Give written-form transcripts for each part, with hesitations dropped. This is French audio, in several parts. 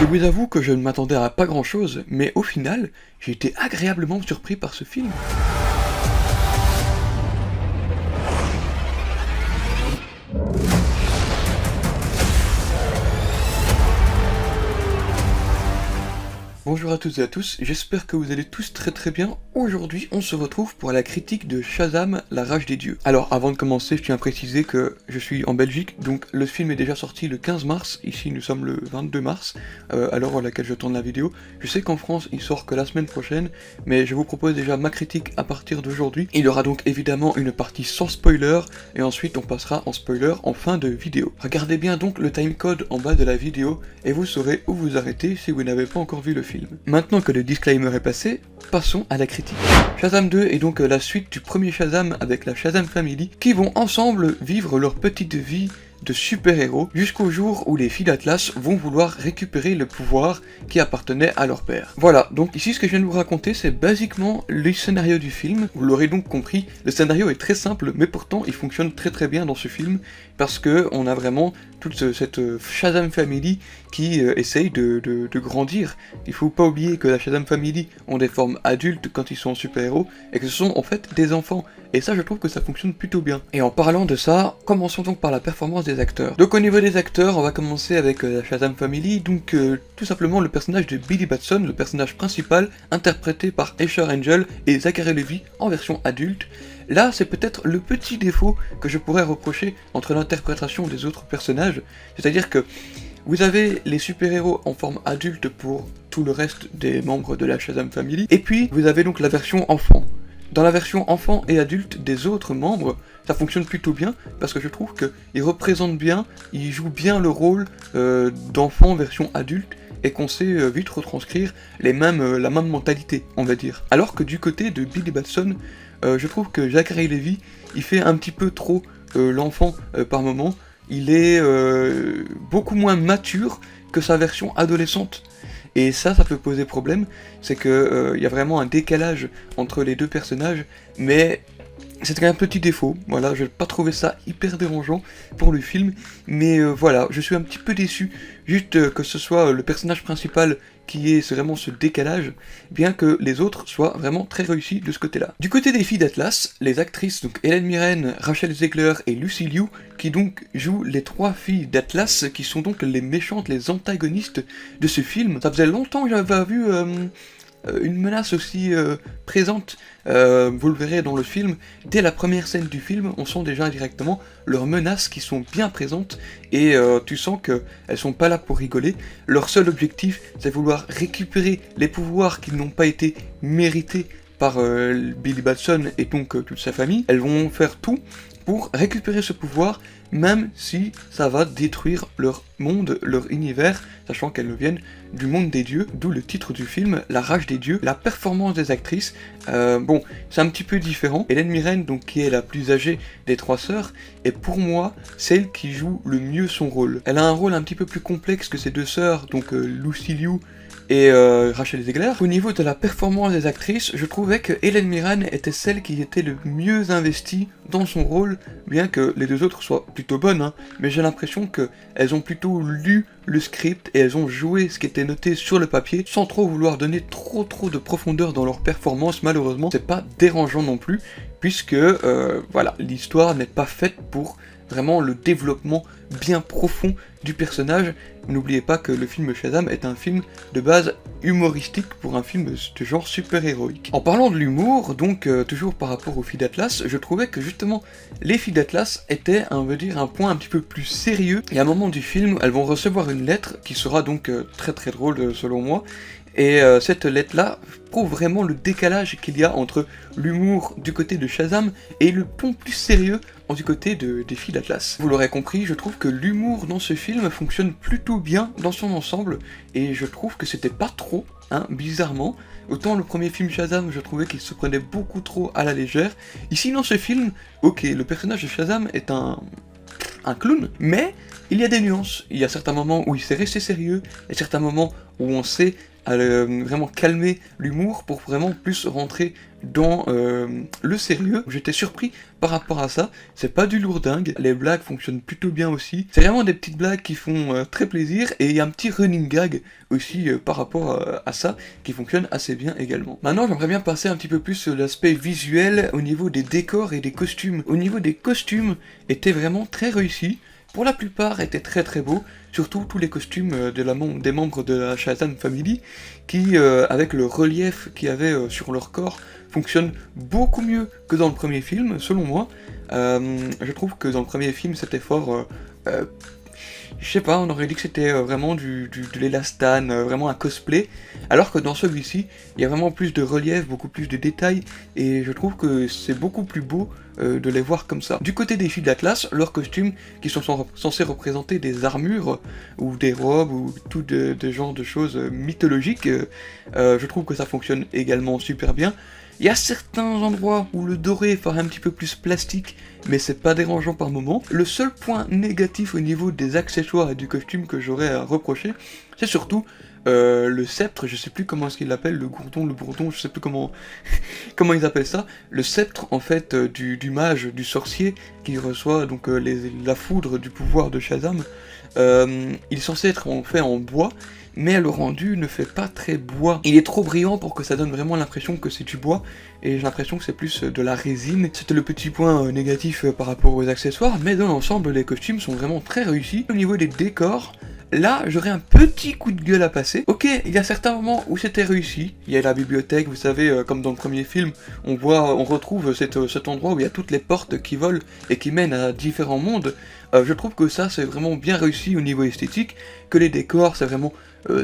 Je vous avoue que je ne m'attendais à pas grand chose, mais au final, j'ai été agréablement surpris par ce film. Bonjour à toutes et à tous, j'espère que vous allez tous très bien. Aujourd'hui, on se retrouve pour la critique de Shazam, la rage des dieux. Alors, avant de commencer, je tiens à préciser que je suis en Belgique, donc le film est déjà sorti le 15 mars, ici nous sommes le 22 mars, à l'heure à laquelle je tourne la vidéo. Je sais qu'en France, il sort que la semaine prochaine, mais je vous propose déjà ma critique à partir d'aujourd'hui. Il y aura donc évidemment une partie sans spoiler, et ensuite on passera en spoiler en fin de vidéo. Regardez bien donc le timecode en bas de la vidéo, et vous saurez où vous arrêter si vous n'avez pas encore vu le film. Maintenant que le disclaimer est passé, passons à la critique. Shazam 2 est donc la suite du premier Shazam avec la Shazam Family, qui vont ensemble vivre leur petite vie de super-héros jusqu'au jour où les filles d'Atlas vont vouloir récupérer le pouvoir qui appartenait à leur père. Voilà, donc ici ce que je viens de vous raconter c'est basiquement le scénario du film. Vous l'aurez donc compris, le scénario est très simple mais pourtant il fonctionne très bien dans ce film parce que on a vraiment toute cette Shazam Family qui essaye de grandir. Il faut pas oublier que la Shazam Family ont des formes adultes quand ils sont super-héros et que ce sont en fait des enfants. Et ça je trouve que ça fonctionne plutôt bien. Et en parlant de ça, commençons donc par la performance des acteurs. Donc au niveau des acteurs, on va commencer avec la Shazam Family, donc tout simplement le personnage de Billy Batson, le personnage principal, interprété par Asher Angel et Zachary Levi en version adulte. Là, c'est peut-être le petit défaut que je pourrais reprocher entre l'interprétation des autres personnages, c'est-à-dire que vous avez les super-héros en forme adulte pour tout le reste des membres de la Shazam Family, et puis vous avez donc la version enfant. Dans la version enfant et adulte des autres membres, ça fonctionne plutôt bien, parce que je trouve qu'ils représentent bien, ils jouent bien le rôle d'enfant version adulte, et qu'on sait vite retranscrire la même mentalité, on va dire. Alors que du côté de Billy Batson, je trouve que Zachary Levi, il fait un petit peu trop l'enfant par moment. Il est beaucoup moins mature que sa version adolescente. Et ça peut poser problème, c'est que y a vraiment un décalage entre les deux personnages, mais c'est un petit défaut, voilà, je n'ai pas trouvé ça hyper dérangeant pour le film, mais voilà, je suis un petit peu déçu, juste que ce soit le personnage principal qui ait vraiment ce décalage, bien que les autres soient vraiment très réussis de ce côté-là. Du côté des filles d'Atlas, les actrices, donc Helen Mirren, Rachel Zegler et Lucy Liu, qui donc jouent les trois filles d'Atlas, qui sont donc les méchantes, les antagonistes de ce film. Ça faisait longtemps que j'avais vu une menace aussi présente, vous le verrez dans le film, dès la première scène du film, on sent déjà directement leurs menaces qui sont bien présentes, et tu sens qu'elles sont pas là pour rigoler, leur seul objectif c'est vouloir récupérer les pouvoirs qui n'ont pas été mérités par Billy Batson et donc toute sa famille. Elles vont faire tout pour récupérer ce pouvoir, même si ça va détruire leur monde, leur univers, sachant qu'elles viennent du monde des dieux, d'où le titre du film, La rage des dieux. La performance des actrices, bon, c'est un petit peu différent. Helen Mirren, donc, qui est la plus âgée des trois sœurs, est pour moi celle qui joue le mieux son rôle. Elle a un rôle un petit peu plus complexe que ses deux sœurs, donc Lucy Liu et Rachel Zegler. Au niveau de la performance des actrices, je trouvais que Helen Mirren était celle qui était le mieux investie dans son rôle, bien que les deux autres soient plutôt bonnes, hein, mais j'ai l'impression qu'elles ont plutôt lu le script et elles ont joué ce qui était noté sur le papier, sans trop vouloir donner trop de profondeur dans leur performance. Malheureusement, c'est pas dérangeant non plus, puisque voilà, l'histoire n'est pas faite pour vraiment le développement bien profond du personnage. N'oubliez pas que le film Shazam est un film de base humoristique pour un film de genre super-héroïque. En parlant de l'humour, donc toujours par rapport aux filles d'Atlas, je trouvais que justement les filles d'Atlas étaient, on veut dire, un point un petit peu plus sérieux, et à un moment du film, elles vont recevoir une lettre qui sera donc très drôle selon moi. Et cette lettre-là prouve vraiment le décalage qu'il y a entre l'humour du côté de Shazam et le ton plus sérieux du côté des filles d'Atlas. Vous l'aurez compris, je trouve que l'humour dans ce film fonctionne plutôt bien dans son ensemble, et je trouve que c'était pas trop, hein, bizarrement. Autant le premier film Shazam, je trouvais qu'il se prenait beaucoup trop à la légère. Ici dans ce film, ok, le personnage de Shazam est un clown, mais il y a des nuances. Il y a certains moments où il s'est resté sérieux, et certains moments où on sait à vraiment calmer l'humour pour vraiment plus rentrer dans le sérieux. J'étais surpris par rapport à ça, c'est pas du lourdingue, les blagues fonctionnent plutôt bien aussi, c'est vraiment des petites blagues qui font très plaisir, et il y a un petit running gag aussi par rapport à ça, qui fonctionne assez bien également. Maintenant j'aimerais bien passer un petit peu plus sur l'aspect visuel au niveau des décors et des costumes. Au niveau des costumes, étaient vraiment très réussis, pour la plupart étaient très très beaux, surtout tous les costumes des membres de la Shazam Family, qui, avec le relief qu'il y avait sur leur corps, fonctionnent beaucoup mieux que dans le premier film, selon moi. Je trouve que dans le premier film, c'était fort... je sais pas, on aurait dit que c'était vraiment de l'élastane, vraiment un cosplay, alors que dans celui-ci, il y a vraiment plus de relief, beaucoup plus de détails, et je trouve que c'est beaucoup plus beau de les voir comme ça. Du côté des filles d'Atlas, leurs costumes, qui sont censés représenter des armures, ou des robes, ou tout de genre de choses mythologiques, je trouve que ça fonctionne également super bien. Il y a certains endroits où le doré ferait un petit peu plus plastique, mais c'est pas dérangeant par moment. Le seul point négatif au niveau des accessoires et du costume que j'aurais à reprocher, c'est surtout le sceptre, je sais plus comment est-ce qu'ils l'appellent, le gourdon, le bourdon, je sais plus comment comment ils appellent ça. Le sceptre en fait du mage, du sorcier, qui reçoit donc la foudre du pouvoir de Shazam. Il est censé être fait en bois, mais le rendu ne fait pas très bois. Il est trop brillant pour que ça donne vraiment l'impression que c'est du bois, et j'ai l'impression que c'est plus de la résine. C'était le petit point négatif par rapport aux accessoires, mais dans l'ensemble, les costumes sont vraiment très réussis. Au niveau des décors, là, j'aurais un petit coup de gueule à passer. Ok, il y a certains moments où c'était réussi. Il y a la bibliothèque, vous savez, comme dans le premier film, on retrouve cet endroit où il y a toutes les portes qui volent et qui mènent à différents mondes. Je trouve que ça, c'est vraiment bien réussi au niveau esthétique, que les décors, c'est vraiment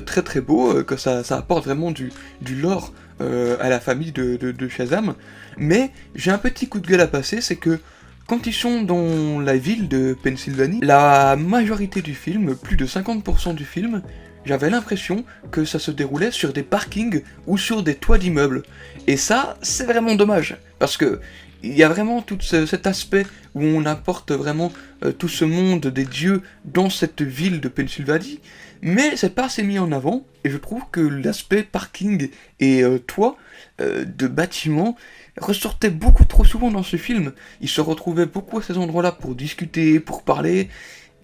très très beau, que ça apporte vraiment du lore à la famille de Shazam. Mais j'ai un petit coup de gueule à passer, c'est que quand ils sont dans la ville de Pennsylvanie, la majorité du film, plus de 50% du film, j'avais l'impression que ça se déroulait sur des parkings ou sur des toits d'immeubles. Et ça, c'est vraiment dommage, parce que il y a vraiment tout cet aspect où on apporte vraiment tout ce monde des dieux dans cette ville de Pennsylvanie, mais c'est pas assez mis en avant, et je trouve que l'aspect parking et toit de bâtiments ressortait beaucoup trop souvent dans ce film. Ils se retrouvaient beaucoup à ces endroits-là pour discuter, pour parler,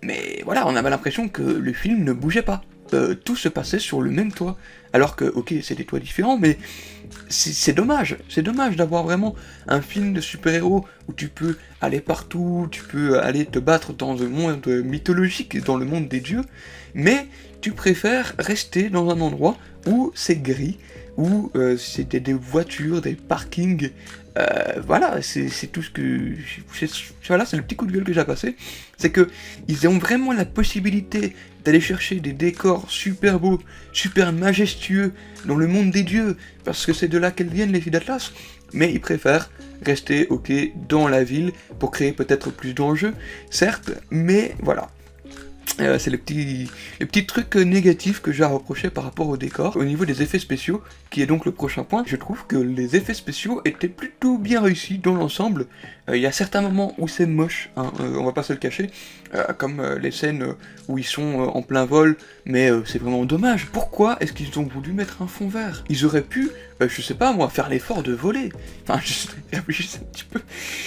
mais voilà, on avait l'impression que le film ne bougeait pas. Tout se passait sur le même toit. Alors que, ok, c'est des toits différents, mais c'est dommage. C'est dommage d'avoir vraiment un film de super-héros où tu peux aller partout, tu peux aller te battre dans un monde mythologique, dans le monde des dieux, mais tu préfères rester dans un endroit où c'est gris, où c'est des voitures, des parkings. Voilà, c'est tout ce que... Voilà, c'est le petit coup de gueule que j'ai passé. C'est que ils ont vraiment la possibilité d'aller chercher des décors super beaux, super majestueux dans le monde des dieux, parce que c'est de là qu'elles viennent les filles d'Atlas, mais ils préfèrent rester, ok, dans la ville, pour créer peut-être plus d'enjeux, certes, mais voilà. C'est le petit truc négatif que j'ai à reprocher par rapport au décor. Au niveau des effets spéciaux, qui est donc le prochain point, je trouve que les effets spéciaux étaient plutôt bien réussis dans l'ensemble. Il y a certains moments où c'est moche, hein, on va pas se le cacher, comme les scènes où ils sont en plein vol, mais c'est vraiment dommage. Pourquoi est-ce qu'ils ont voulu mettre un fond vert? Ils auraient pu, je sais pas moi, faire l'effort de voler. Enfin, je réfléchis un petit peu.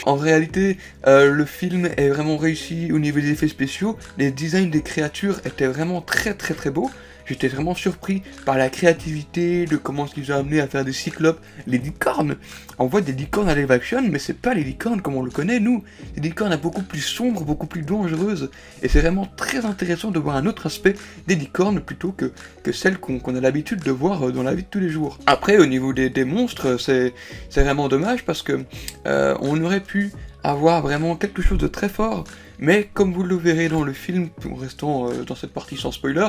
En réalité, le film est vraiment réussi au niveau des effets spéciaux. Les designs des créatures étaient vraiment très très très beaux. J'étais vraiment surpris par la créativité, de comment ils ont amené à faire des cyclopes, les licornes. On voit des licornes à live action, mais c'est pas les licornes comme on le connaît, nous. Des licornes beaucoup plus sombres, beaucoup plus dangereuses. Et c'est vraiment très intéressant de voir un autre aspect des licornes plutôt que celles qu'on a l'habitude de voir dans la vie de tous les jours. Après, au niveau des monstres, c'est vraiment dommage parce que on aurait pu avoir vraiment quelque chose de très fort, mais comme vous le verrez dans le film, en restant dans cette partie sans spoiler,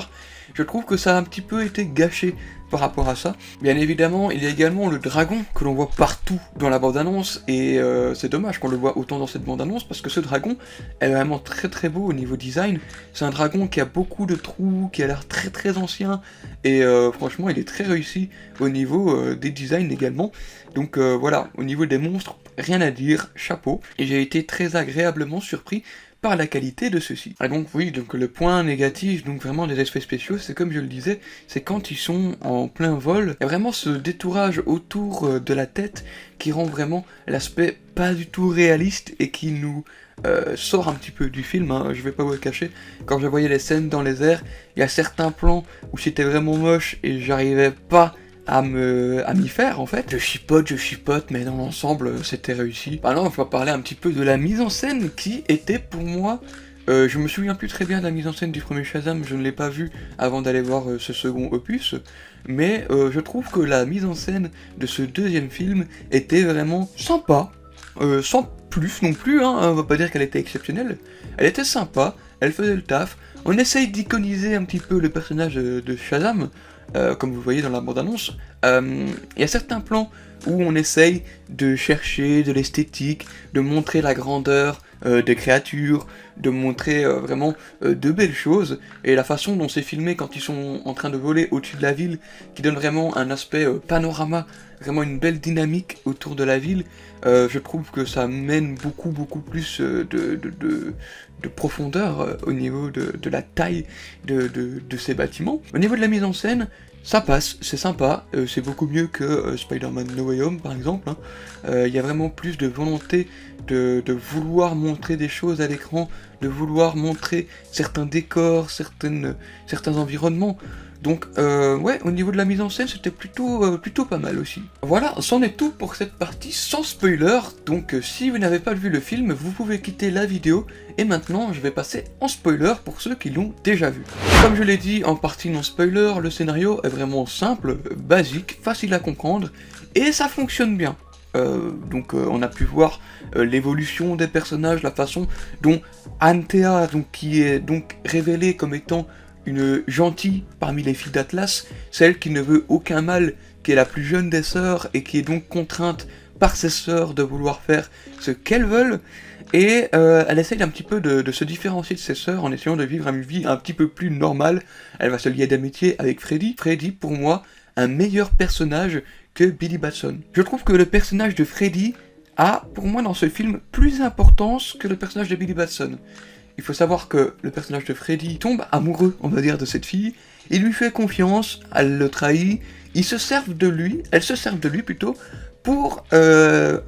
je trouve que ça a un petit peu été gâché par rapport à ça. Bien évidemment, il y a également le dragon que l'on voit partout dans la bande-annonce, et c'est dommage qu'on le voit autant dans cette bande-annonce, parce que ce dragon est vraiment très très beau au niveau design. C'est un dragon qui a beaucoup de trous, qui a l'air très très ancien, et franchement il est très réussi au niveau des designs également. Donc voilà, au niveau des monstres, rien à dire, chapeau. Et j'ai été très agréablement surpris par la qualité de ceux-ci. Et donc oui, donc le point négatif, donc vraiment des effets spéciaux, c'est comme je le disais, c'est quand ils sont en plein vol, il y a vraiment ce détourage autour de la tête qui rend vraiment l'aspect pas du tout réaliste et qui nous sort un petit peu du film, hein, je vais pas vous le cacher. Quand je voyais les scènes dans les airs, il y a certains plans où c'était vraiment moche et j'arrivais pas à m'y faire en fait. Je chipote, mais dans l'ensemble c'était réussi. Maintenant je vais parler un petit peu de la mise en scène qui était pour moi, je me souviens plus très bien de la mise en scène du premier Shazam, je ne l'ai pas vu avant d'aller voir ce second opus, mais je trouve que la mise en scène de ce deuxième film était vraiment sympa, sans plus non plus, hein, on va pas dire qu'elle était exceptionnelle, elle était sympa, elle faisait le taf, on essaye d'iconiser un petit peu le personnage de Shazam, comme vous voyez dans la bande-annonce. Il y a certains plans où on essaye de chercher de l'esthétique, de montrer la grandeur des créatures, de montrer vraiment de belles choses, et la façon dont c'est filmé quand ils sont en train de voler au-dessus de la ville, qui donne vraiment un aspect panorama, vraiment une belle dynamique autour de la ville, je trouve que ça mène beaucoup plus de profondeur au niveau de la taille de ces bâtiments. Au niveau de la mise en scène, ça passe, c'est sympa, c'est beaucoup mieux que Spider-Man No Way Home par exemple, hein. Y a vraiment plus de volonté de vouloir montrer des choses à l'écran, de vouloir montrer certains décors, certains environnements. Donc ouais, au niveau de la mise en scène, c'était plutôt pas mal aussi. Voilà, c'en est tout pour cette partie sans spoiler, donc si vous n'avez pas vu le film, vous pouvez quitter la vidéo, et maintenant je vais passer en spoiler pour ceux qui l'ont déjà vu. Comme je l'ai dit en partie non spoiler, le scénario est vraiment simple, basique, facile à comprendre, et ça fonctionne bien. Donc on a pu voir l'évolution des personnages, la façon dont Antea, donc, qui est donc révélée comme étant une gentille parmi les filles d'Atlas, celle qui ne veut aucun mal, qui est la plus jeune des sœurs et qui est donc contrainte par ses sœurs de vouloir faire ce qu'elles veulent, et elle essaye un petit peu de se différencier de ses sœurs en essayant de vivre une vie un petit peu plus normale. Elle va se lier d'amitié avec Freddy. Freddy, pour moi, un meilleur personnage que Billy Batson. Je trouve que le personnage de Freddy a, pour moi dans ce film, plus d'importance que le personnage de Billy Batson. Il faut savoir que le personnage de Freddy tombe amoureux, on va dire, de cette fille, il lui fait confiance, elle le trahit, elles se servent de lui plutôt, pour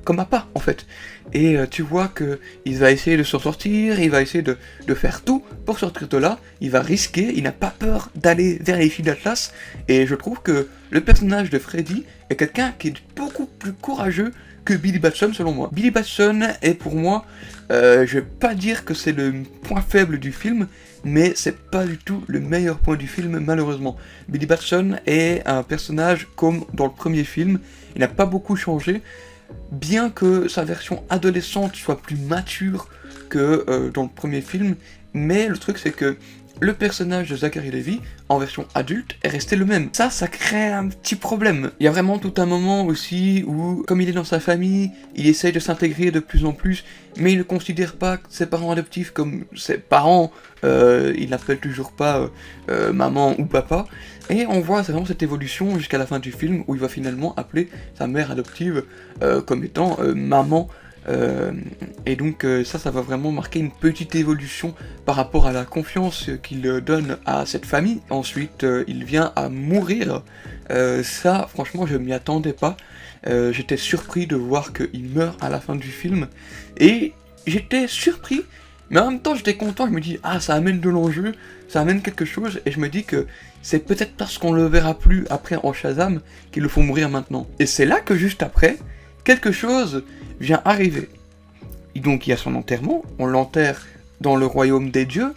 comme appât en fait. Et tu vois que il va essayer de s'en sortir, il va essayer de faire tout pour sortir de là, il va risquer, il n'a pas peur d'aller vers les filles d'Atlas, et je trouve que le personnage de Freddy est quelqu'un qui est beaucoup plus courageux que Billy Batson selon moi. Billy Batson est pour moi, je vais pas dire que c'est le point faible du film, mais c'est pas du tout le meilleur point du film malheureusement. Billy Batson est un personnage comme dans le premier film, il n'a pas beaucoup changé, bien que sa version adolescente soit plus mature que dans le premier film, mais le truc c'est que le personnage de Zachary Levi, en version adulte, est resté le même. Ça crée un petit problème. Il y a vraiment tout un moment aussi où, comme il est dans sa famille, il essaye de s'intégrer de plus en plus, mais il ne considère pas ses parents adoptifs comme ses parents, il n'appelle toujours pas maman ou papa, et on voit vraiment cette évolution jusqu'à la fin du film, où il va finalement appeler sa mère adoptive comme étant maman. Et donc ça va vraiment marquer une petite évolution par rapport à la confiance qu'il donne à cette famille. Ensuite il vient à mourir, ça franchement je m'y attendais pas, j'étais surpris de voir qu'il meurt à la fin du film, et j'étais surpris, mais en même temps j'étais content, je me dis ah ça amène de l'enjeu, ça amène quelque chose, et je me dis que c'est peut-être parce qu'on le verra plus après en Shazam qu'il le faut mourir maintenant. Et c'est là que juste après, quelque chose vient arriver. Et donc il y a son enterrement, on l'enterre dans le royaume des dieux,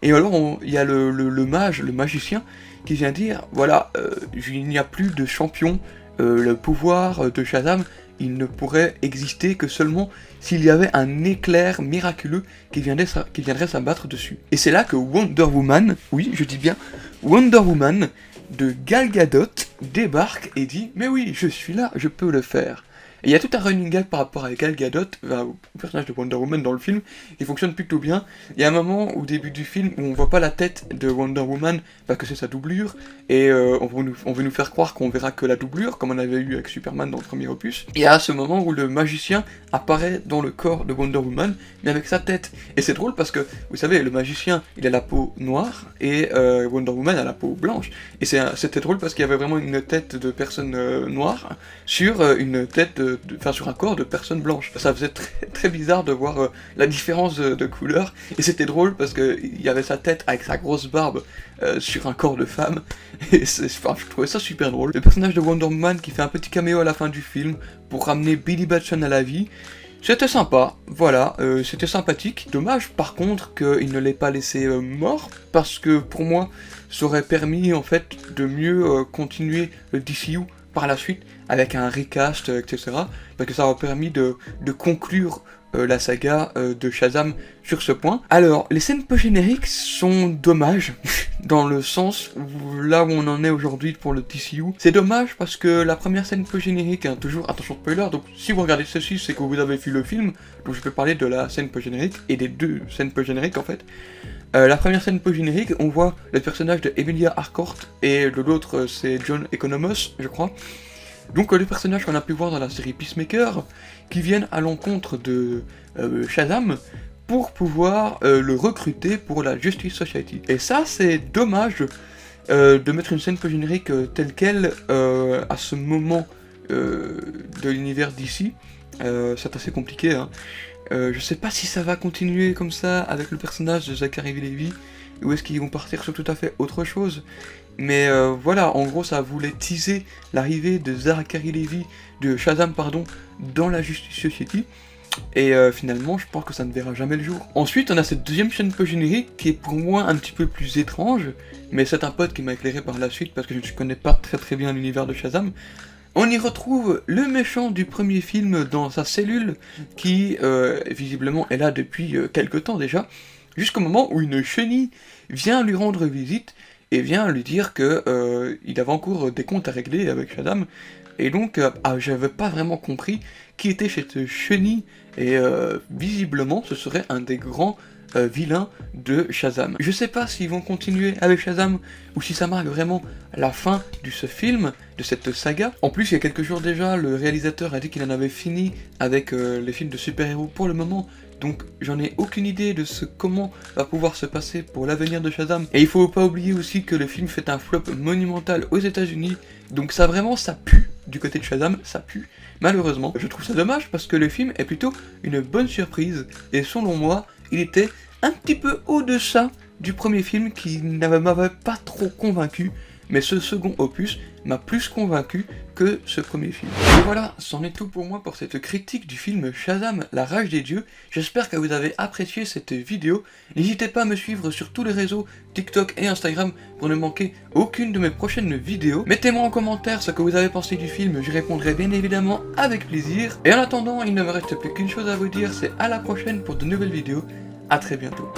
et alors il y a le mage, le magicien, qui vient dire, voilà, il n'y a plus de champion, le pouvoir de Shazam, il ne pourrait exister que seulement s'il y avait un éclair miraculeux qui viendrait s'abattre dessus. Et c'est là que Wonder Woman, oui, je dis bien Wonder Woman, de Gal Gadot, débarque et dit, mais oui, je suis là, je peux le faire. Et il y a tout un running gag par rapport à Gal Gadot, au personnage de Wonder Woman dans le film, qui fonctionne plutôt bien. Il y a un moment au début du film où on voit pas la tête de Wonder Woman, parce que c'est sa doublure, et on veut nous faire croire qu'on verra que la doublure, comme on avait eu avec Superman dans le premier opus. Et à ce moment où le magicien apparaît dans le corps de Wonder Woman, mais avec sa tête. Et c'est drôle parce que, vous savez, le magicien, il a la peau noire, et Wonder Woman a la peau blanche. Et c'était drôle parce qu'il y avait vraiment une tête de personne noire sur une tête, sur un corps de personne blanche. Ça faisait très bizarre de voir la différence de couleur, et c'était drôle parce qu'il y avait sa tête avec sa grosse barbe sur un corps de femme, et je trouvais ça super drôle. Le personnage de Wonder Woman qui fait un petit caméo à la fin du film pour ramener Billy Batson à la vie, c'était sympa, voilà, c'était sympathique. Dommage par contre qu'il ne l'ait pas laissé mort, parce que pour moi, ça aurait permis en fait de mieux continuer le DCU par la suite, avec un recast, etc. Parce que ça aurait permis de conclure la saga de Shazam sur ce point. Alors, les scènes post-génériques sont dommages, dans le sens où là où on en est aujourd'hui pour le DCU. C'est dommage parce que la première scène post-générique, hein, toujours, attention spoiler, donc si vous regardez ceci, c'est que vous avez vu le film, donc je peux parler de la scène post-générique, et des deux scènes post-génériques en fait. La première scène post-générique, on voit le personnage de Emilia Harcourt, et de l'autre c'est John Economos, je crois. Donc les personnages qu'on a pu voir dans la série Peacemaker, qui viennent à l'encontre de Shazam, pour pouvoir le recruter pour la Justice Society. Et ça c'est dommage de mettre une scène post-générique telle quelle à ce moment de l'univers d'ici. C'est assez compliqué, hein. Je sais pas si ça va continuer comme ça avec le personnage de Zachary Levi, ou est-ce qu'ils vont partir sur tout à fait autre chose. Mais voilà, en gros ça voulait teaser l'arrivée de Zachary Levi, de Shazam pardon, dans la Justice Society. Et finalement, je pense que ça ne verra jamais le jour. Ensuite, on a cette deuxième chaîne post-générique qui est pour moi un petit peu plus étrange, mais c'est un pote qui m'a éclairé par la suite parce que je ne connais pas très bien l'univers de Shazam. On y retrouve le méchant du premier film dans sa cellule, qui visiblement est là depuis quelque temps déjà, jusqu'au moment où une chenille vient lui rendre visite et vient lui dire que il avait encore des comptes à régler avec Shazam. Et donc, j'avais pas vraiment compris qui était cette chenille, et visiblement ce serait un des grands vilains de Shazam. Je sais pas s'ils vont continuer avec Shazam, ou si ça marque vraiment la fin de ce film, de cette saga. En plus, il y a quelques jours déjà, le réalisateur a dit qu'il en avait fini avec les films de super-héros pour le moment, donc j'en ai aucune idée de comment va pouvoir se passer pour l'avenir de Shazam. Et il faut pas oublier aussi que le film fait un flop monumental aux États-Unis, donc ça vraiment ça pue du côté de Shazam, ça pue. Malheureusement, je trouve ça dommage parce que le film est plutôt une bonne surprise, et selon moi, il était un petit peu au-deçà du premier film qui m'avait pas trop convaincu, mais ce second opus m'a plus convaincu que ce premier film. Et voilà, c'en est tout pour moi pour cette critique du film Shazam, la rage des dieux. J'espère que vous avez apprécié cette vidéo. N'hésitez pas à me suivre sur tous les réseaux, TikTok et Instagram, pour ne manquer aucune de mes prochaines vidéos. Mettez-moi en commentaire ce que vous avez pensé du film, j'y répondrai bien évidemment avec plaisir. Et en attendant, il ne me reste plus qu'une chose à vous dire, c'est à la prochaine pour de nouvelles vidéos. À très bientôt.